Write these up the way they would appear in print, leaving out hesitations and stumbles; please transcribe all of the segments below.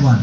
1।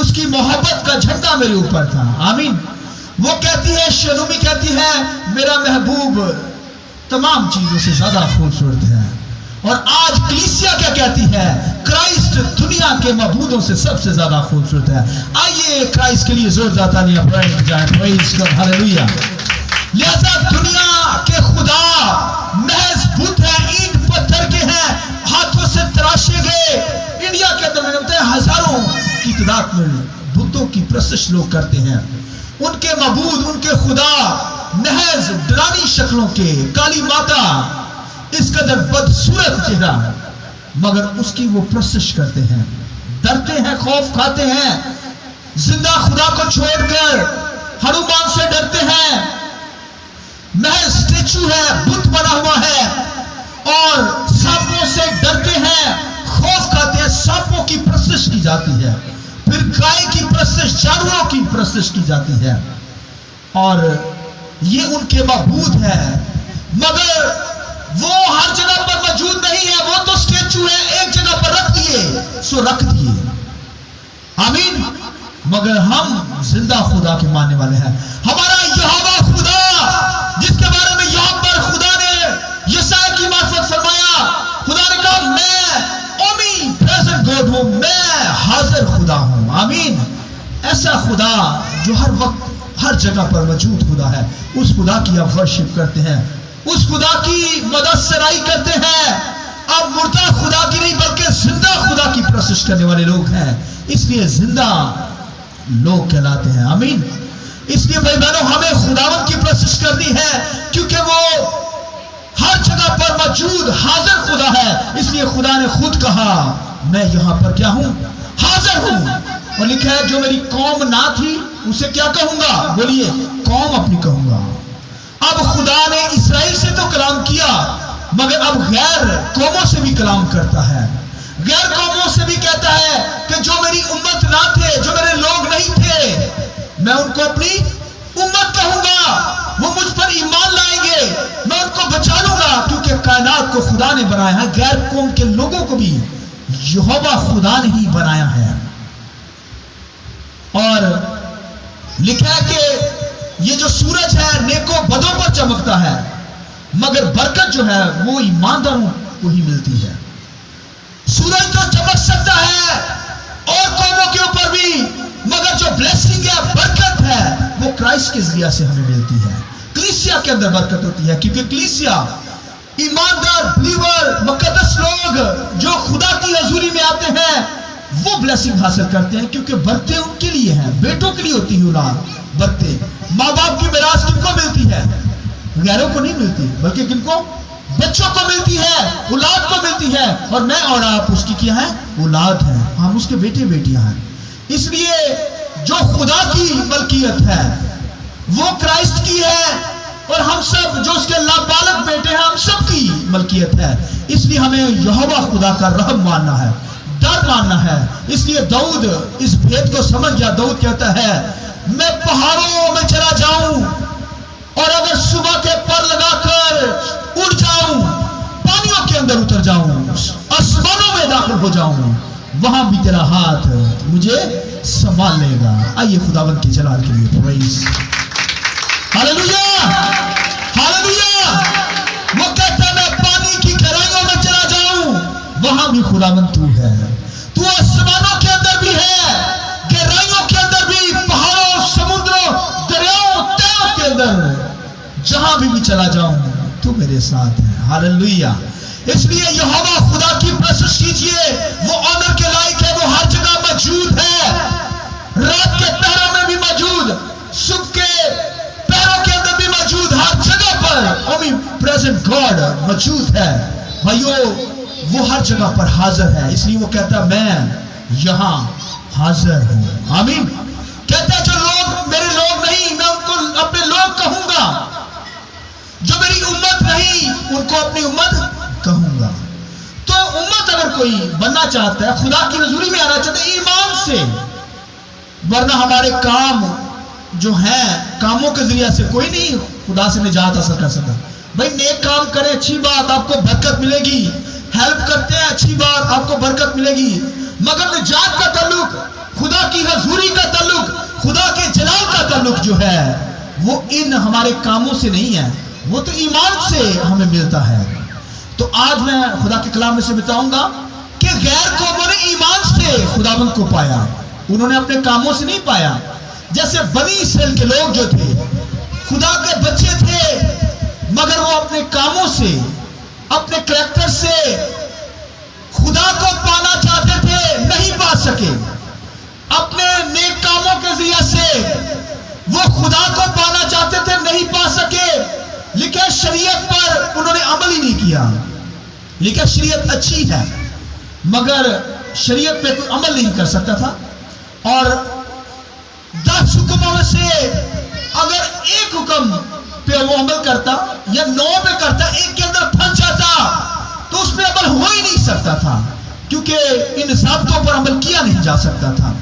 اس کی محبت کا جھنڈا میرے اوپر تھا. آمین. وہ کہتی ہے، شلومی کہتی ہے، میرا محبوب تمام چیزوں سے زیادہ خوبصورت ہے. اور آج کلیسیا کیا کہتی ہے؟ کرائسٹ دنیا کے معبودوں سے سب سے زیادہ خوبصورت ہے. آئیے کرائسٹ کے لیے زوردار تالیاں بجائیں. پریز گاڈ، ہاللیلویا. لہذا دنیا کے خدا محض بت ہے، اینٹ پتھر کے ہیں، ہاتھوں سے تراشے گئے. انڈیا کے اندر ملتے ہیں ہزاروں کی تعداد میں بتوں کی پرستش لوگ کرتے ہیں. ان کے معبود، ان کے خدا محض ڈرانی شکلوں کے، کالی ماتا، اس قدر بدصورت چہرہ، مگر اس کی وہ پرستش کرتے ہیں، ڈرتے ہیں، خوف کھاتے ہیں. زندہ خدا کو چھوڑ کر ہنومان سے ڈرتے ہیں. محض اسٹیچو ہے، بت بنا ہوا ہے، اور سانپوں سے ڈرتے ہیں، خوف کھاتے ہیں. سانپوں کی پرستش کی جاتی ہے، پھر گائے کی پرستش، جانوروں کی پرستش کی جاتی ہے، اور یہ ان کے معبود ہے. مگر وہ ہر جگہ پر موجود نہیں ہے. وہ تو اسٹیچو ہے، ایک جگہ پر رکھ دیے سو رکھ دیے. آمین. مگر ہم زندہ خدا کے ماننے والے ہیں. ہمارا یہوہ خدا، جس کے بارے میں یہاں پر خدا نے یسایا کی معرفت فرمایا، خدا نے کہا میں اومی پریزنٹ گاڈ ہوں، میں حاضر خدا ہوں. آمین. ایسا خدا جو ہر وقت ہر جگہ پر موجود خدا ہے، اس خدا کی آپ ورشپ کرتے ہیں، اس خدا کی مدد سرائی کرتے ہیں. اب مردہ خدا کی نہیں بلکہ زندہ خدا کی پرستش کرنے والے لوگ ہیں، اس لیے زندہ لوگ کہلاتے ہیں. آمین. اس لیے بھائی بہنوں، ہمیں خداوند کی پرستش کرنی ہے، کیونکہ وہ ہر جگہ پر موجود حاضر خدا ہے. اس لیے خدا نے خود کہا میں یہاں پر کیا ہوں؟ حاضر ہوں. اور لکھا ہے جو میری قوم نہ تھی اسے کیا کہوں گا؟ بولیے، قوم اپنی کہوں گا. اب خدا نے اسرائیل سے تو کلام کیا، مگر اب غیر قوموں سے بھی کلام کرتا ہے. غیر قوموں سے بھی کہتا ہے کہ جو میری امت نہ تھے، جو میرے لوگ نہیں تھے، میں ان کو اپنی امت کہوں گا. وہ مجھ پر ایمان لائیں گے، میں ان کو بچا لوں گا، کیونکہ کائنات کو خدا نے بنایا ہے. غیر قوم کے لوگوں کو بھی یہوہ خدا نے ہی بنایا ہے. اور لکھا ہے کہ یہ جو سورج ہے نیکوں بدوں پر چمکتا ہے، مگر برکت جو ہے وہ ایمانداروں کو ہی ملتی ہے. سورج تو چمک سکتا ہے اور قوموں کے اوپر بھی، مگر جو بلیسنگ ہے، برکت ہے، وہ کرائسٹ کے ذریعہ سے ہمیں ملتی ہے. کلیسیا کے اندر برکت ہوتی ہے، کیونکہ کلیسیا ایماندار بلیور مقدس لوگ جو خدا کی حضوری میں آتے ہیں وہ بلیسنگ حاصل کرتے ہیں، کیونکہ برکتیں ان کے لیے ہیں، بیٹوں کے لیے ہوتی ہے اولاد. برکتیں ماں باپ کی میراث کن کو ملتی ہے؟ غیروں کو نہیں ملتی، بلکہ کن کو؟ بچوں کو ملتی ہے، اولاد کو ملتی ہے. اور میں اور آپ اس کی کیا ہے؟ اولاد ہیں، ہم اس کے بیٹے بیٹیاں ہیں. اس لیے جو خدا کی ملکیت ہے وہ کرائسٹ کی ہے، اور ہم سب جو اس کے نابالغ بیٹے ہیں ہم سب کی ملکیت ہے. اس لیے ہمیں یہوہ خدا کا رحم ماننا ہے، ڈر ماننا ہے. اس لیے داؤد اس بھید کو سمجھ گیا. داؤد کہتا ہے میں پہاڑوں میں چلا جاؤں اور اگر صبح کے پر لگا کر اڑ جاؤں، پانیوں کے اندر اتر جاؤں، آسمانوں میں داخل ہو جاؤں، وہاں بھی تیرا ہاتھ مجھے سنبھال لے گا. آئیے خداوند کے جلال کے لیے پریز. ہاللیلویا، ہاللیلویا. وہ کہتا ہے میں پانی کی گہرائیوں میں چلا جاؤں، وہاں بھی خداوند تو ہے. تو آسمانوں کے اندر بھی ہے، گہرائیوں کے اندر بھی، پہاڑوں، سمندروں، دریاؤں، تہوں کے اندر جہاں بھی چلا جاؤں تو میرے ساتھ ہے. ہاللیلویا. اس لیے یہوہ خدا کی پرستش کیجیے. وہ آنر کے لائق ہے، وہ ہر جگہ موجود ہے، رات کے پہروں میں بھی موجود، صبح کے پہروں کے اندر بھی موجود، ہر جگہ پر اومی پریزنٹ گاڈ موجود ہے. بھائیو وہ ہر جگہ پر حاضر ہے. اس لیے وہ کہتا ہے میں یہاں حاضر ہوں. آمین. کہتا ہے جو لوگ میرے لوگ نہیں، میں ان کو اپنے لوگ کہوں گا. جو میری امت نہیں ان کو اپنی امت کہوں گا. تو امت اگر کوئی بننا چاہتا ہے، خدا کی حضوری میں آنا چاہتا ہے ایمان سے، ورنہ ہمارے کام جو ہیں کاموں کے ذریعے سے کوئی نہیں خدا سے نجات حاصل کر سکتا. بھائی نیک کام کریں، اچھی بات، آپ کو برکت ملے گی. ہیلپ کرتے ہیں، اچھی بات، آپ کو برکت ملے گی. مگر نجات کا تعلق، خدا کی حضوری کا تعلق، خدا کے جلال کا تعلق جو ہے وہ ان ہمارے کاموں سے نہیں ہے، وہ تو ایمان سے ہمیں ملتا ہے۔ تو آج میں خدا کے کلام میں سے بتاؤں گا کہ غیر قوموں نے ایمان سے خداوند کو پایا، انہوں نے اپنے کاموں سے نہیں پایا۔ جیسے بنی اسرائیل کے لوگ جو تھے خدا کے بچے تھے، مگر وہ اپنے کاموں سے، اپنے کریکٹر سے خدا کو پانا چاہتے تھے، نہیں پا سکے۔ اپنے نیک کاموں کے ذریعے سے وہ خدا کو پانا چاہتے تھے، نہیں پا سکے۔ لیکن شریعت پر انہوں نے عمل ہی نہیں کیا۔ لیکن شریعت اچھی ہے، مگر شریعت پہ کوئی عمل نہیں کر سکتا تھا۔ اور 10 حکموں میں سے اگر ایک حکم پہ وہ عمل کرتا یا 9 پہ کرتا، ایک کے اندر پھنس جاتا تو اس پہ عمل ہو ہی نہیں سکتا تھا، کیونکہ ان ضابطوں پر عمل کیا نہیں جا سکتا تھا۔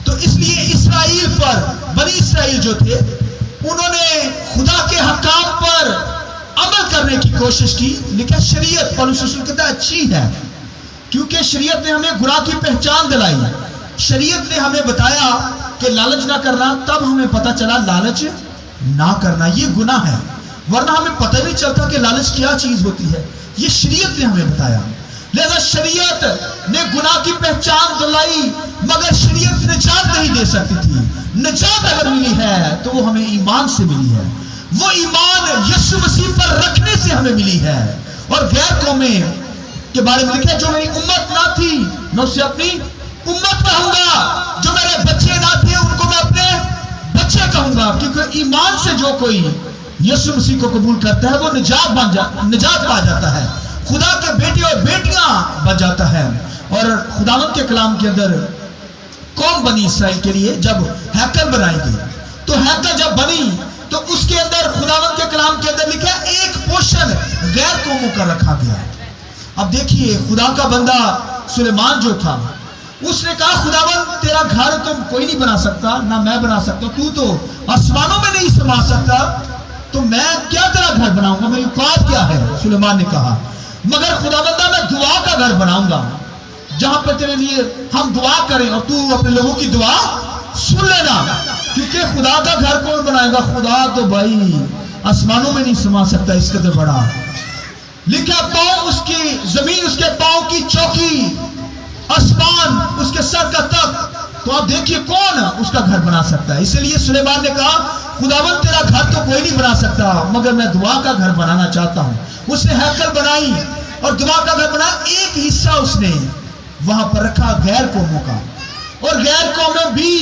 تو اس لیے اسرائیل پر، بنی اسرائیل جو تھے، انہوں نے خدا کے حکام پر عمل کرنے کی کوشش کی۔ لیکن شریعت پولس رسول کہتا ہے اچھی ہے، کیونکہ شریعت نے ہمیں گناہ کی پہچان دلائی۔ شریعت نے ہمیں بتایا کہ لالچ نہ کرنا، تب ہمیں پتہ چلا لالچ نہ کرنا یہ گناہ ہے، ورنہ ہمیں پتہ نہیں چلتا کہ لالچ کیا چیز ہوتی ہے۔ یہ شریعت نے ہمیں بتایا۔ لہذا شریعت نے گناہ کی پہچان دلائی، مگر شریعت نجات نہیں دے سکتی تھی۔ نجات اگر ملی ہے تو وہ ہمیں ایمان سے ملی ہے، وہ ایمان یسوع مسیح پر رکھنے سے ہمیں ملی ہے۔ اور غیر قومیں کے بارے میں لکھا ہے جو میری امت نہ تھی میں اسے اپنی امت کہوں گا، جو میرے بچے نہ تھے ان کو میں اپنے بچے کہوں گا، کیونکہ ایمان سے جو کوئی یسوع مسیح کو قبول کرتا ہے وہ نجات پا جاتا ہے، خدا کے بیٹے اور بیٹیاں بن جاتا ہے۔ اور خداوند کے کلام کے اندر قوم بنی اسرائیل کے لیے جب ہیکل بنائی گئی، تو ہیکل جب بنی تو اس کے اندر خداوند کے کلام کے اندر لکھا ہے ایک پورشن غیر قوموں کا رکھا گیا۔ اب دیکھیے خدا کا بندہ سلیمان جو تھا، اس نے کہا خداوند تیرا گھر تم کوئی نہیں بنا سکتا، نہ میں بنا سکتا، تو آسمانوں میں نہیں سما سکتا، تو میں کیا تیرا گھر بناؤں گا، میری اوقات کیا ہے؟ سلیمان نے کہا مگر خداوندہ میں دعا کا گھر بناؤں گا، جہاں پہ تیرے لیے ہم دعا کریں اور تو اپنے لوگوں کی دعا سن لینا، کیونکہ خدا کا گھر کون بنائے گا؟ خدا تو بھائی آسمانوں میں نہیں سما سکتا، اس قدر بڑا۔ لکھا پاؤں اس کی زمین، اس کے پاؤں کی چوکی، آسمان اس کے سر کا تخت، تو آپ دیکھیے کون اس کا گھر بنا سکتا ہے۔ اس لیے سلیمان نے کہا خداوند تیرا گھر تو کوئی نہیں بنا سکتا، مگر میں دعا کا گھر بنانا چاہتا ہوں۔ اس نے ہیکل بنائی اور دعا کا گھر بنایا، ایک حصہ اس نے وہاں پر رکھا غیر قوموں کا، اور غیر قومیں بھی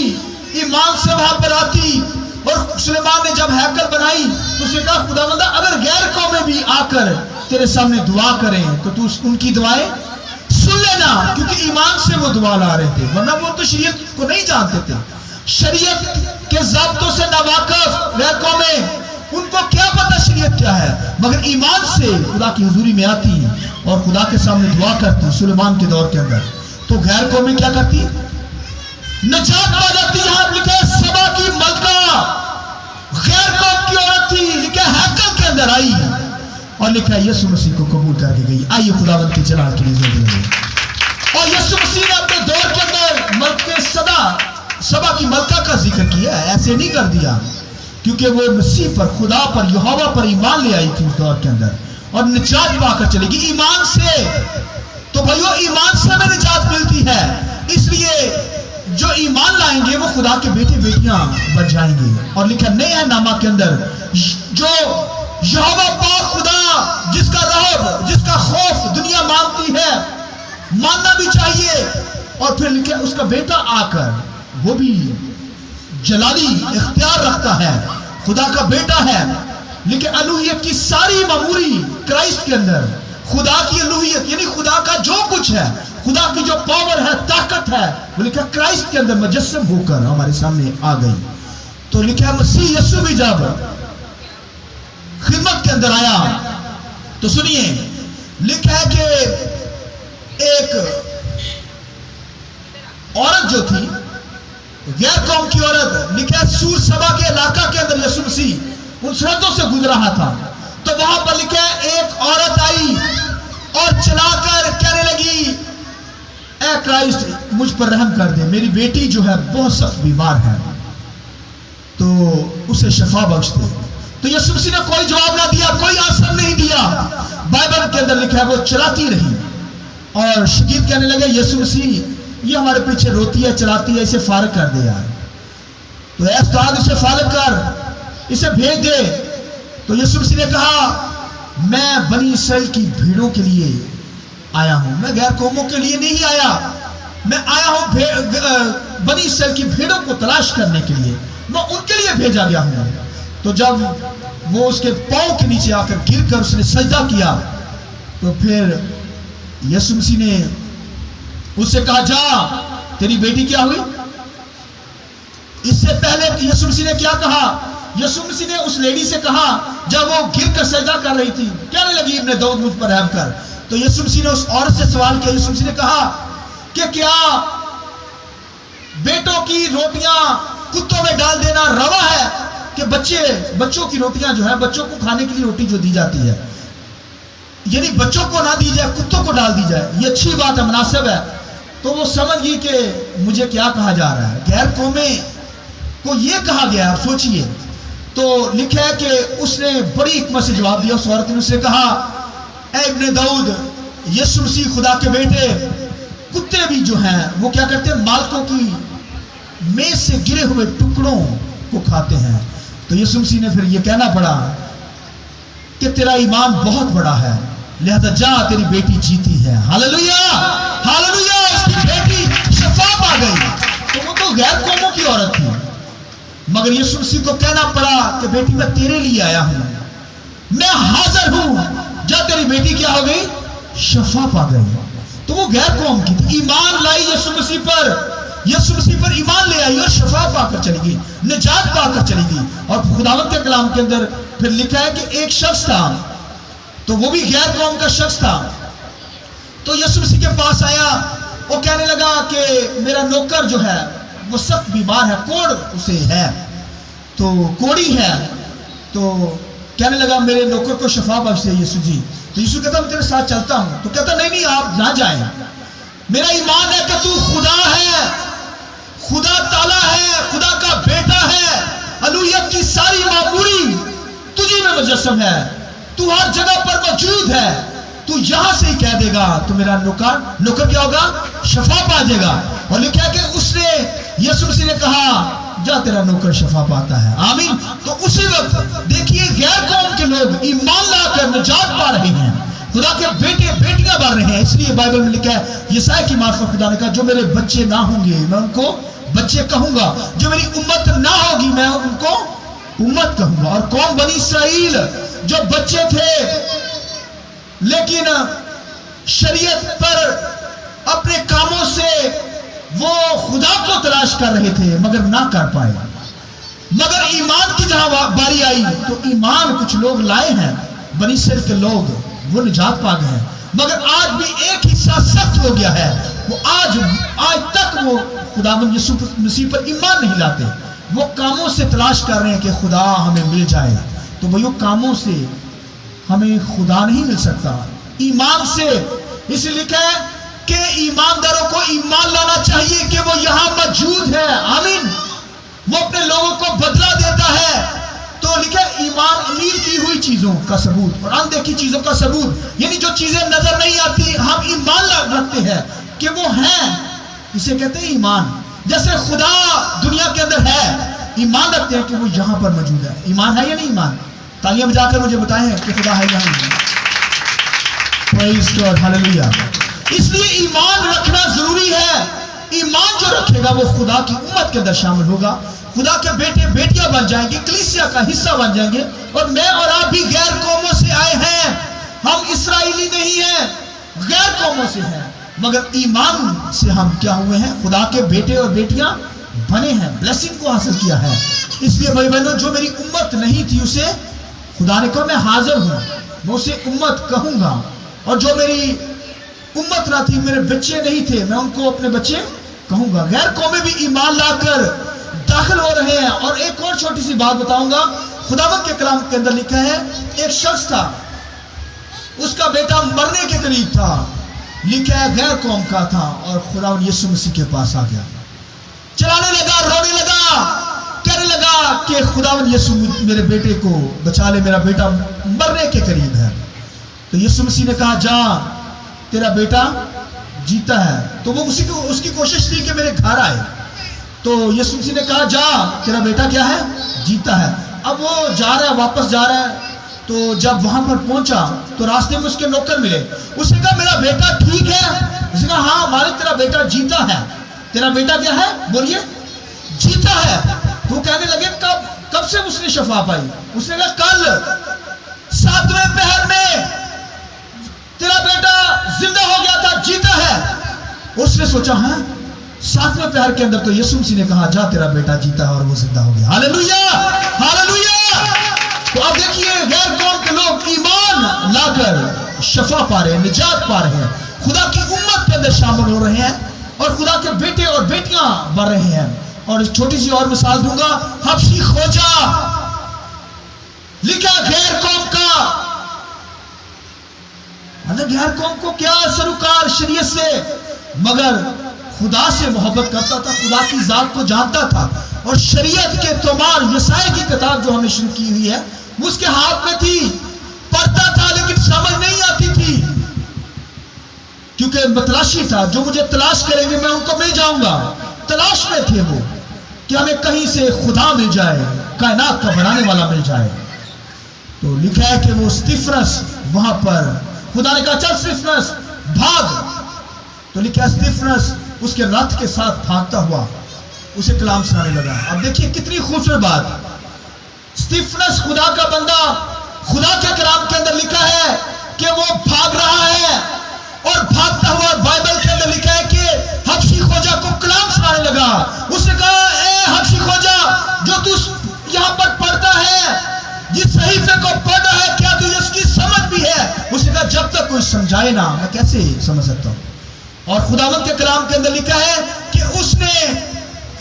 ایمان سے وہاں پر آتی۔ اور سلیمان نے جب ہیکل بنائی تو اس نے کہا خداوندہ اگر غیر قومیں بھی آ کر تیرے سامنے دعا کریں تو تو ان کی دعائیں سن لینا، کیونکہ ایمان سے وہ دعا لا رہے تھے، ورنہ وہ تو شریعت کو نہیں جانتے تھے، شریعت کے ضابطوں سے ناواقف غیر قومیں، ان کو کیا پتا شریعت کیا ہے، مگر ایمان سے خدا کی حضوری میں آتی اور خدا کے سامنے دعا کرتی۔ سلیمان کے دور کے اندر تو غیر قومیں کیا کرتی؟ نجات پا جاتی۔ یہاں لکھا سبا کی ملکہ غیر قوم کی عورت تھی، لکھا ہیکل کے اندر آئی اور لکھا یسوع مسیح کو قبول کر کے گئی۔ آئیے خداوند کے جلال کے لیے زور دیں۔ اور یسوع مسیح نے اپنے دور کے اندر ملکہ سبا کی ملکہ کا ذکر کیا ہے، ایسے نہیں کر دیا، کیونکہ وہ مسیح پر، خدا پر، یہوہ پر ایمان لے آئی تھی اس دور کے اندر اور نجات پا کر چلے گی ایمان سے۔ تو بھائیو ایمان سے ہمیں نجات ملتی ہے، اس لیے جو ایمان لائیں گے وہ خدا کے بیٹے بیٹیاں بن جائیں گے۔ اور لکھا نئے نامہ کے اندر جو یہوہ پاک خدا جس کا رہب، جس کا خوف دنیا مانتی ہے، ماننا بھی چاہیے، اور پھر لکھا اس کا بیٹا آ کر وہ بھی جلالی اختیار رکھتا ہے، خدا کا بیٹا ہے، لیکن الوہیت کی ساری معموری کرائسٹ کے اندر، خدا کی الوہیت یعنی خدا کا جو کچھ ہے، خدا کی جو پاور ہے، طاقت ہے، وہ لکھا کرائسٹ کے اندر مجسم ہو کر ہمارے سامنے آ گئی۔ تو لکھا مسیح یسوع بھی جب خدمت کے اندر آیا تو سنیے لکھا ہے کہ ایک عورت جو تھی، غیر قوم کی عورت، لکھا ہے سور سبا کے علاقہ کے اندر یسوع مسیح ان سڑکوں سے گزر رہا تھا، تو وہاں پر لکھا ہے ایک عورت آئی اور چلا کر کہنے لگی اے کرائسٹ مجھ پر رحم کر دے، میری بیٹی جو ہے بہت سخت بیمار ہے، تو اسے شفا بخش دے۔ تو یسوع مسیح نے کوئی جواب نہ دیا، کوئی آنسر نہیں دیا۔ بائبل کے اندر لکھا ہے وہ چلاتی رہی، اور شاگرد کہنے لگے یسوع مسیح یہ ہمارے پیچھے روتی ہے، چلاتی ہے، اسے فارغ کر دے یار۔ تو اے استاد اسے فارغ کر، اسے بھیج دے۔ تو یسوع مسیح نے کہا میں بنی اسرائیل کی بھیڑوں کے لیے آیا ہوں، میں غیر قوموں کے لیے نہیں آیا، میں آیا ہوں بنی اسرائیل کی بھیڑوں کو تلاش کرنے کے لیے، میں ان کے لیے بھیجا گیا ہوں۔ تو جب وہ اس کے پاؤں کے نیچے آ کر گر کر اس نے سجدہ کیا، تو پھر یسوع مسیح نے اس سے کہا جا تیری بیٹی کیا ہوئی۔ اس سے پہلے یسوع مسیح نے کیا کہا؟ یسوع مسیح نے اس لیڈی سے کہا جب وہ گر کر سجدہ کر رہی تھی، کہنے لگی ابن داؤد مجھ پر رحم کر، تو یسوع مسیح نے اس عورت سے سوال کیا۔ یسوع مسیح نے کہا کہ کیا بیٹوں کی روٹیاں کتوں میں ڈال دینا روا ہے کہ بچوں کی روٹیاں جو ہے، بچوں کو کھانے کے لیے روٹی جو دی جاتی ہے، یعنی بچوں کو نہ دی جائے، کتوں کو ڈال دی جائے، یہ اچھی بات ہے، مناسب ہے۔ تو وہ سمجھ گئی کہ مجھے کیا کہا جا رہا ہے، غیر قومیں کو یہ کہا گیا ہے، سوچئے۔ تو لکھا ہے کہ اس نے بڑی حکمت سے جواب دیا، اس عورت نے اس سے کہا اے ابن داؤد، یسوع مسیح خدا کے بیٹے، کتے بھی جو ہیں وہ کیا کرتے ہیں؟ مالکوں کی میز سے گرے ہوئے ٹکڑوں کو کھاتے ہیں۔ تو یسوع مسیح نے پھر یہ کہنا پڑا کہ تیرا ایمان بہت بڑا ہے، لہذا جا تیری بیٹی جیتی ہے۔ ہاللویا ہاللویا، اس کی بیٹی شفا پا گئی۔ تو وہ تو غیر قوموں کی عورت تھی، مگر یسوع مسیح کو کہنا پڑا کہ بیٹی میں تیرے لیے آیا ہوں، میں حاضر ہوں، جا تیری بیٹی کیا ہو گئی؟ شفا پا گئی۔ تو وہ غیر قوم کی تھی، ایمان لائی یسوع مسیح پر، یسوع مسیح پر ایمان لے آئی اور شفا پا کر چلی گئی، نجات پا کر چلی گئی۔ اور خداوند کے کلام کے اندر پھر لکھا ہے کہ ایک شخص تھا، تو وہ بھی غیر قوم کا شخص تھا، تو یسوع مسیح کے پاس آیا، وہ کہنے لگا کہ میرا نوکر جو ہے وہ سخت بیمار ہے، کوڑ اسے ہے، تو کوڑی ہے، تو کہنے لگا میرے نوکر کو شفا بخش دے یسوع جی۔ تو یسوع کہتا میں تیرے ساتھ چلتا ہوں، تو کہتا نہیں آپ نہ جائیں، میرا ایمان ہے کہ تو خدا ہے، خدا تعالیٰ ہے، خدا کا بیٹا ہے، الوہیت کی ساری معموری تجھی میں مجسم ہے، تو ہر جگہ پر موجود ہے، تو یہاں سے ہی کہہ دے گا تو میرا نوکر کیا ہوگا؟ شفا پا جائے گا۔ اور لکھا ہے کہ اس نے یسوع مسیح نے کہا جا تیرا نوکر شفا پاتا ہے، آمین۔ تو اسی وقت دیکھیے غیر قوم کے لوگ ایمان لا کر نجات پا رہے ہیں، خدا کے بیٹے بیٹیاں بن رہے ہیں۔ اس لیے بائبل میں لکھا ہے یسایا کی معرفت خدا نے کہا جو میرے بچے نہ ہوں گے میں ان کو بچے کہوں گا، جو میری امت نہ ہوگی میں ان کو امت کہوں گا۔ اور قوم بنی اسرائیل جو بچے تھے لیکن شریعت پر اپنے کاموں سے وہ خدا کو تلاش کر رہے تھے مگر نہ کر پائے، مگر ایمان کی جہاں باری آئی تو ایمان کچھ لوگ لائے ہیں، بنی اسرائیل کے لوگ وہ نجات پا گئے ہیں، مگر آج بھی ایک حصہ سخت ہو گیا ہے، وہ آج تک وہ خداوند یسوع مسیح پر ایمان نہیں لاتے، وہ کاموں سے تلاش کر رہے ہیں کہ خدا ہمیں مل جائے۔ تو وہ کاموں سے ہمیں خدا نہیں مل سکتا، ایمان سے۔ اس لیے لکھا ہے کہ ایمانداروں کو ایمان لانا چاہیے کہ وہ یہاں موجود ہے، آمین، وہ اپنے لوگوں کو بدلہ دیتا ہے۔ تو لکھا ہے ایمان امیر کی ہوئی چیزوں کا ثبوت اور اندیکھی چیزوں کا ثبوت، یعنی جو چیزیں نظر نہیں آتی ہم ایمان رکھتے ہیں کہ وہ ہیں، اسے کہتے ہیں ایمان۔ جیسے خدا دنیا کے اندر ہے، ایمان رکھتے ہیں کہ وہ یہاں پر موجود ہے۔ ایمان ہے یا نہیں ایمان؟ تالیاں بجا کر مجھے بتائیں کہ خدا ہے یہاں۔ پریز گاڈ، ہاللویا۔ اس لیے ایمان رکھنا ضروری ہے۔ ایمان جو رکھے گا وہ خدا کی امت کے اندر شامل ہوگا، خدا کے بیٹے بیٹیاں بن جائیں گے، کلیسیا کا حصہ بن جائیں گے۔ اور میں اور آپ بھی غیر قوموں سے آئے ہیں، ہم اسرائیلی نہیں ہیں، غیر قوموں سے ہیں، مگر ایمان سے ہم کیا ہوئے ہیں؟ خدا کے بیٹے اور بیٹیاں بنے ہیں، بلیسنگ کو حاصل کیا ہے۔ اس لیے بھائی بہنوں جو میری امت نہیں تھی اسے خدا نے کہا میں حاضر ہوں، میں اسے امت کہوں گا، اور جو میری امت نہ تھی، میرے بچے نہیں تھے، میں ان کو اپنے بچے کہوں گا۔ غیر قومیں بھی ایمان لا کر داخل ہو رہے ہیں۔ اور ایک اور چھوٹی سی بات بتاؤں گا، خداوند کے کلام کے اندر لکھا ہے ایک شخص تھا، اس کا بیٹا مرنے کے قریب تھا، لکھا ہے غیر قوم کا تھا اور خدا یسوع مسیح کے پاس آ گیا، چلانے لگا، رونے لگا، کہنے لگا کہ خداوند یسوع میرے بیٹے کو بچا لے، میرا بیٹا مرنے کے قریب ہے۔ تو یسوع مسیح نے کہا جا، تیرا بیٹا جیتا ہے۔ تو وہ اس کی کوشش تھی کہ میرے گھر آئے، تو یسوع مسیح نے کہا جا، تیرا بیٹا کیا ہے؟ جیتا ہے۔ اب وہ جا رہا ہے، واپس جا رہا ہے، تو جب وہاں پر پہنچا تو راستے میں اس کے نوکر ملے، اس نے کہا میرا بیٹا ٹھیک ہے؟ اس نے کہا ہاں مالک تیرا بیٹا جیتا ہے۔ تیرا بیٹا کیا ہے؟ بولیے، جیتا ہے۔ تو کہنے لگے کب سے اس نے شفا پائی؟ اس نے کہا کل 7ویں پہر میں تیرا بیٹا زندہ ہو گیا تھا، جیتا ہے۔ اس نے سوچا ہاں 7ویں پہر کے اندر تو یسوع مسیح نے کہا جا تیرا بیٹا جیتا ہے اور وہ زندہ ہو گیا۔ Hallelujah, hallelujah. تو اب دیکھیے غیر قوم کے لوگ ایمان لا کر شفا پا رہے ہیں، نجات پا رہے ہیں، خدا کی امت کے اندر شامل ہو رہے ہیں اور خدا کے بیٹے اور بیٹیاں بڑھ رہے ہیں۔ اور ایک چھوٹی سی اور مثال دوں گا، حبشی خوجہ لکھا غیر قوم کا، غیر قوم کو کیا سروکار شریعت سے، مگر خدا سے محبت کرتا تھا، خدا کی ذات کو جانتا تھا، اور شریعت کے تومار یسائی کی کتاب جو ہمیں شروع کی ہوئی ہے وہ اس کے ہاتھ میں تھی، پڑھتا تھا لیکن سمجھ نہیں آتی تھی، کیونکہ متلاشی تھا، جو مجھے تلاش کریں گے میں ان کو مل جاؤں گا۔ تلاش میں تھے وہ کہ ہمیں کہیں سے خدا مل جائے، کائنات کا بنانے والا مل جائے۔ تو لکھا ہے کہ وہ استفنس وہاں پر خدا نے کہا چل استفنس بھاگ، تو لکھا استفنس اس کے رتھ کے ساتھ بھاگتا ہوا اسے کلام سنانے لگا۔ اب دیکھیے کتنی خوبصورت بات، استفنس خدا کا بندہ، خدا کے کلام کے اندر لکھا ہے کہ وہ بھاگ رہا ہے، اور بھاگتا ہوا بائبل کے اندر لکھا ہے کہ حبشی خوجہ کو کلام سنانے لگا۔ اس نے کہا اے حبشی خوجہ جو تو یہاں پر پڑھتا ہے، جس صحیفے کو پڑھ رہا ہے، کیا تجھے اس کی سمجھ بھی ہے؟ اس نے کہا جب تک کوئی سمجھائے نا میں کیسے سمجھ سکتا ہوں۔ اور خداوند کے کلام کے اندر لکھا ہے کہ اس نے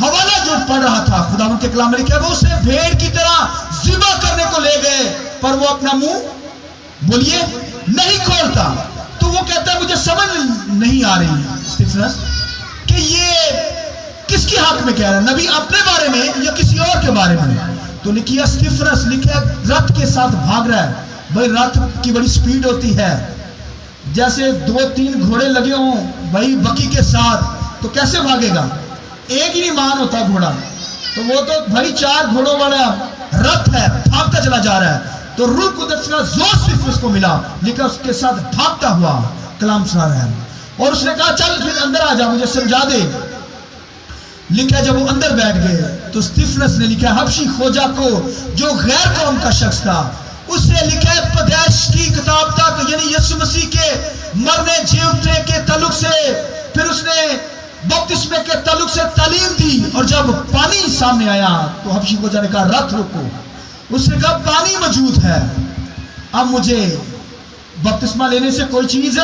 حوالہ جو پڑھ رہا تھا، خداوند کے کلام میں لکھا ہے وہ اسے بھیڑ کی طرح ذبح کرنے کو لے گئے، پر وہ اپنا منہ بولیے نہیں کھولتا۔ تو وہ کہتا ہے مجھے سمجھ نہیں آ رہی استفنس کہ یہ کس کی حق میں کہہ رہا ہے، نبی اپنے بارے میں یا کسی اور کے بارے میں؟ تو لکھیا استفنس لکھا رتھ کے ساتھ بھاگ رہا ہے۔ بھائی رتھ کی بڑی سپیڈ ہوتی ہے، جیسے 2-3 گھوڑے لگے ہوں بھائی بکی کے ساتھ تو کیسے بھاگے گا؟ ایک ہی نہیں مان ہوتا گھوڑا، تو وہ تو بھائی 4 گھوڑوں والا رتھ ہے، بھاگتا چلا جا رہا ہے۔ تو روح قدس کا زور صرف اس کو ملا، لکھا اس کے ساتھ بھاگتا ہوا کلام سنا رہا ہے، اور اس نے کہا چل پھر اندر آ جا مجھے سمجھا دے۔ لکھا جب وہ اندر بیٹھ گئے تو استفنس نے لکھا حبشی خوجہ کو جو غیر قوم کا شخص تھا، اس نے لکھا ہے پیدائش کی کتاب تک، یعنی یسوع مسیح کے مرنے جی اٹھنے کے تعلق سے، پھر اس نے بپتسمے کے تعلق سے تعلیم دی، اور جب پانی سامنے آیا تو حبشی خوجہ نے کہا رتھ رکو۔ اس نے کہا پانی موجود ہے، اب مجھے بپتسمہ لینے سے کوئی چیز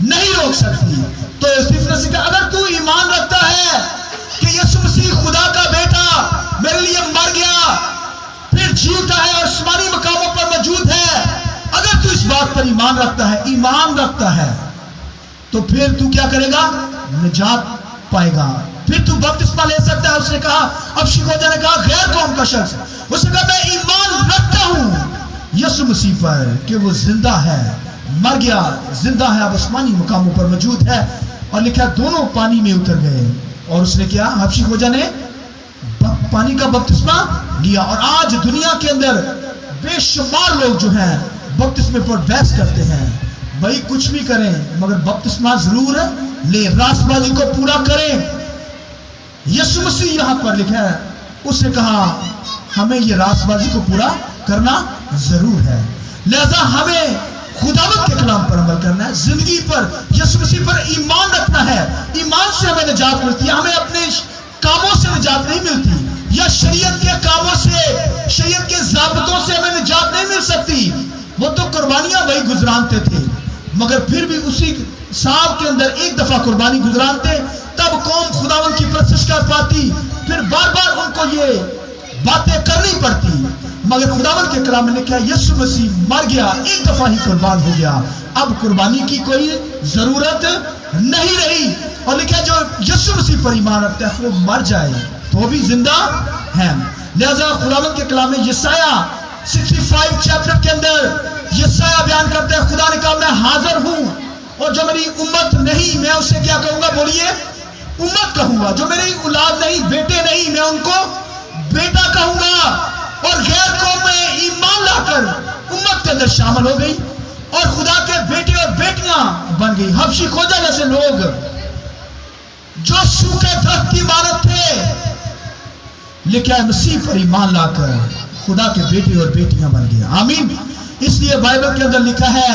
نہیں روک سکتی۔ تو استفنس نے کہا اگر تو ایمان رکھتا ہے کہ یسوع مسیح خدا کا بیٹا میرے لیے مر گیا پھر جی اٹھا ہے اور آسمانی مقاموں پر موجود ہے، اگر تو اس بات پر ایمان رکھتا ہے تو پھر تو کیا کرے گا؟ نجات پائے گا، پھر تو بپتسمہ لے سکتا ہے۔ اس نے کہا حبشی خوجہ نے کہا غیر قوم کا شخص، اس نے کہا میں ایمان رکھتا ہوں یسوع مسیح پر کہ وہ زندہ ہے، مر گیا زندہ ہے، اب آسمانی مقاموں پر موجود ہے۔ اور لکھا دونوں پانی میں اتر گئے، اور اس نے کیا؟ حبشی خوجہ نے پانی کا بپتسمہ لیا۔ اور آج دنیا کے اندر بے شمار لوگ جو ہیں بپتسمے پر بحث کرتے ہیں، بھائی کچھ بھی کریں مگر بپتسمہ ضرور لے، راست بازی کو پورا کریں۔ یسوع مسیح یہاں پر لکھا ہے، اس نے کہا ہمیں یہ راست بازی کو پورا کرنا ضرور ہے، لہذا ہمیں خداوند کے کلام پر عمل کرنا ہے، زندگی پر یسوع مسیح پر ایمان رکھنا ہے۔ ایمان سے ہمیں نجات ملتی ہے، ہمیں اپنے کاموں سے نجات نہیں ملتی، یا شریعت کے کاموں سے، شریعت کے ضابطوں سے ہمیں نجات نہیں مل سکتی۔ وہ تو قربانیاں وہی گزرانتے تھے، مگر پھر بھی اسی سال کے اندر ایک دفعہ قربانی گزرانتے، تب قوم خداوند کی پرستش کر پاتی، پھر بار بار ان کو یہ باتیں کرنی پڑتی۔ مگر خداوند کے کلام میں لکھا ہے یسوع مسیح مر گیا، ایک دفعہ ہی قربان ہو گیا، اب قربانی کی کوئی ضرورت نہیں رہی. اور لکھا جو یسوع مسیح پر ایمان رکھتا ہے وہ مر جائے تو بھی زندہ ہے. لہذا خداوند کے کلام میں یسایہ 65 چیپٹر کے اندر یسایہ بیان کرتے ہیں خدا نے کہا میں حاضر ہوں اور جو میری امت نہیں میں اسے کیا کہوں گا؟ بولیے امت کہوں گا. جو میری اولاد نہیں بیٹے نہیں میں ان کو بیٹا کہوں گا. اور غیر قوم میں ایمان لا کر امت کے اندر شامل ہو گئی اور خدا کے بیٹے اور بیٹیاں بن گئی. حبشی کھوجا جیسے لوگ جو سوکھے درخت کی عمارت تھے لکھا ہے مسیح پر ایمان لا کر خدا کے بیٹے اور بیٹیاں بن گئے. آمین. اس لیے بائبل کے اندر لکھا ہے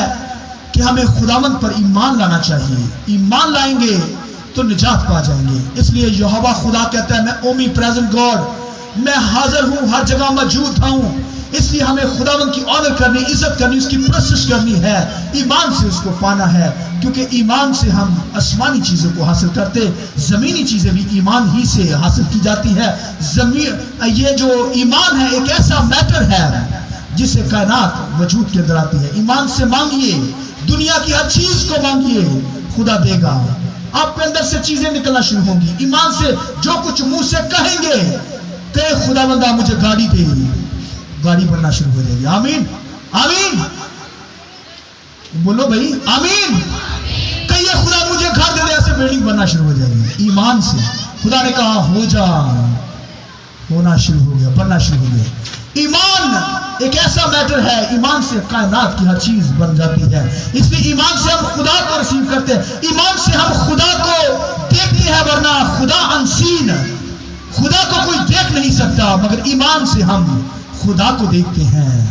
کہ ہمیں خداوند پر ایمان لانا چاہیے. ایمان لائیں گے تو نجات پا جائیں گے. اس لیے یہوہ خدا کہتا ہے میں اومی پریزنٹ گاڈ، میں حاضر ہوں، ہر جگہ موجود ہوں. اس لیے ہمیں خداوند کی آنر کرنی، عزت کرنی، اس کی پرستش کرنی ہے. ایمان سے اس کو پانا ہے کیونکہ ایمان سے ہم آسمانی چیزوں کو حاصل کرتے. زمینی چیزیں بھی ایمان ہی سے حاصل کی جاتی ہے. یہ جو ایمان ہے ایک ایسا میٹر ہے جس سے کائنات وجود کے اندر آتی ہے. ایمان سے مانگیے، دنیا کی ہر چیز کو مانگیے، خدا دے گا. آپ کے اندر سے چیزیں نکلنا شروع ہوں گی. ایمان سے جو کچھ منہ سے کہیں گے کہ خدا بندہ مجھے گاڑی دے، گاڑی بننا شروع ہو جائے گی. آمین آمین بولو بھائی آمین. کہیے خدا مجھے گھر دے دے، ایسے بلڈنگ بننا شروع ہو جائے گی. ایمان سے خدا نے کہا ہو جا، ہونا شروع ہو گیا، بننا شروع ہو گیا. ایمان ایک ایسا میٹر ہے، ایمان سے کائنات کی ہر چیز بن جاتی ہے. اس لیے ایمان سے ہم خدا کو ریسیو کرتے ہیں، ایمان سے ہم خدا کو دیکھتے ہیں. ورنہ خدا انسین، خدا کو کوئی دیکھ نہیں سکتا، مگر ایمان سے ہم خدا کو دیکھتے ہیں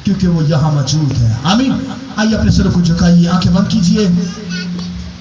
کیونکہ وہ یہاں موجود ہے. آمین. آئیے اپنے سروں کو جھکائیے، آنکھیں بند کیجیے.